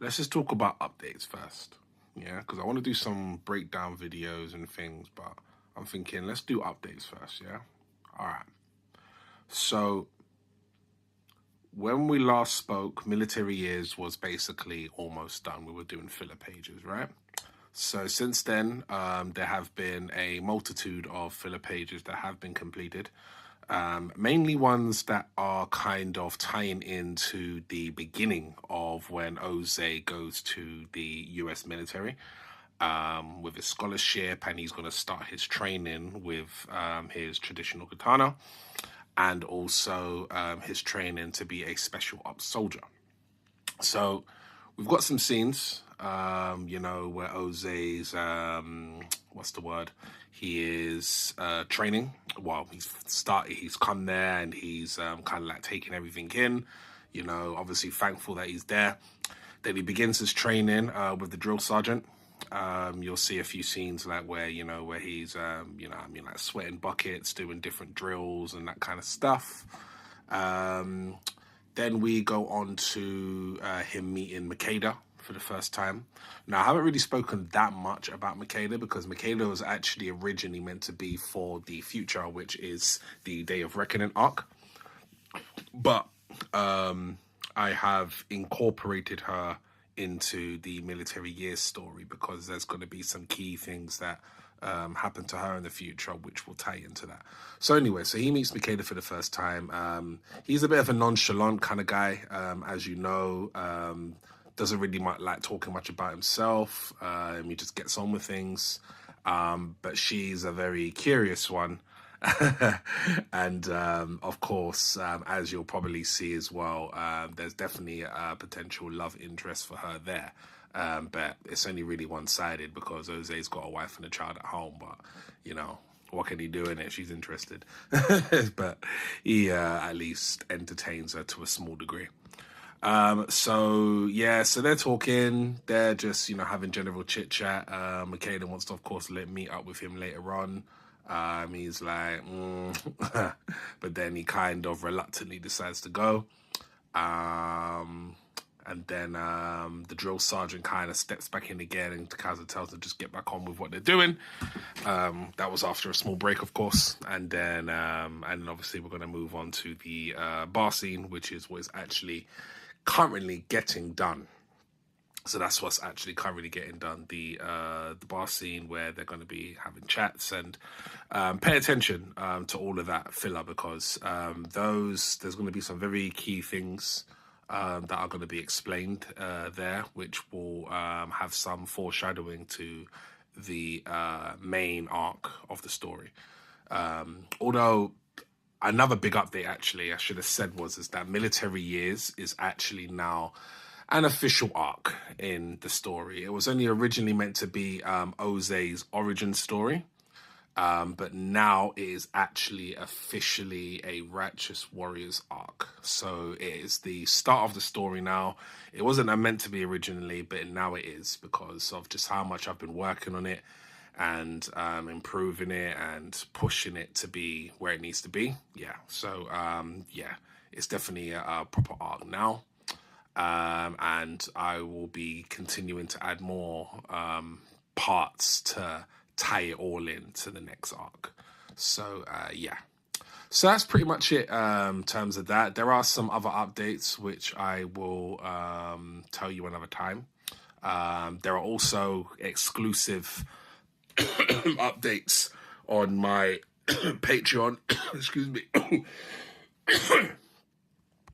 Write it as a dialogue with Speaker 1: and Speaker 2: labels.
Speaker 1: let's just talk about updates first. Yeah, because I want to do some breakdown videos and things, but I'm thinking let's do updates first. Yeah. All right. So when we last spoke, Military Years was basically almost done. We were doing filler pages, right? So since then, there have been a multitude of filler pages that have been completed. Mainly ones that are kind of tying into the beginning of when Oze goes to the US military with his scholarship, and he's going to start his training with his traditional katana, and also his training to be a special ops soldier. So we've got some scenes, where Oze's, what's the word? He is training. Well, he's come there and he's kind of like taking everything in, obviously thankful that he's there. Then he begins his training with the drill sergeant. You'll see a few scenes like where he's, like sweating buckets, doing different drills and that kind of stuff. Then we go on to him meeting Makeda for the first time. Now, I haven't really spoken that much about Makeda because Makeda was actually originally meant to be for the future, which is the Day of Reckoning arc. But I have incorporated her into the Military Years story because there's going to be some key things that happen to her in the future, which will tie into that. So anyway, so he meets Makeda for the first time. He's a bit of a nonchalant kind of guy, as you know. Doesn't really like talking much about himself. He just gets on with things. But she's a very curious one. And of course, as you'll probably see as well, there's definitely a potential love interest for her there. But it's only really one-sided because Jose's got a wife and a child at home. But, what can he do in it? She's interested. But he at least entertains her to a small degree. So they're talking. They're just, having general chit-chat. Makeda wants to, of course, meet up with him later on. He's like, but then he kind of reluctantly decides to go. And then the drill sergeant kind of steps back in again, and Kaza tells them to just get back on with what they're doing. That was after a small break, of course. And then obviously we're going to move on to the bar scene, which is what is actually currently getting done. So that's what's actually currently getting done, the bar scene where they're going to be having chats, and pay attention to all of that filler because there's going to be some very key things that are going to be explained there, which will have some foreshadowing to the main arc of the story. Although another big update, actually, I should have said is that Military Years is actually now an official arc in the story. It was only originally meant to be Oze's origin story, but now it is actually officially a Righteous Warriors arc. So it is the start of the story now. It wasn't meant to be originally, but now it is because of just how much I've been working on it and improving it and pushing it to be where it needs to be. Yeah, so it's definitely a proper arc now. And I will be continuing to add more parts to tie it all into the next arc. So, So that's pretty much it in terms of that. There are some other updates, which I will tell you another time. There are also exclusive updates on my Patreon. Excuse me.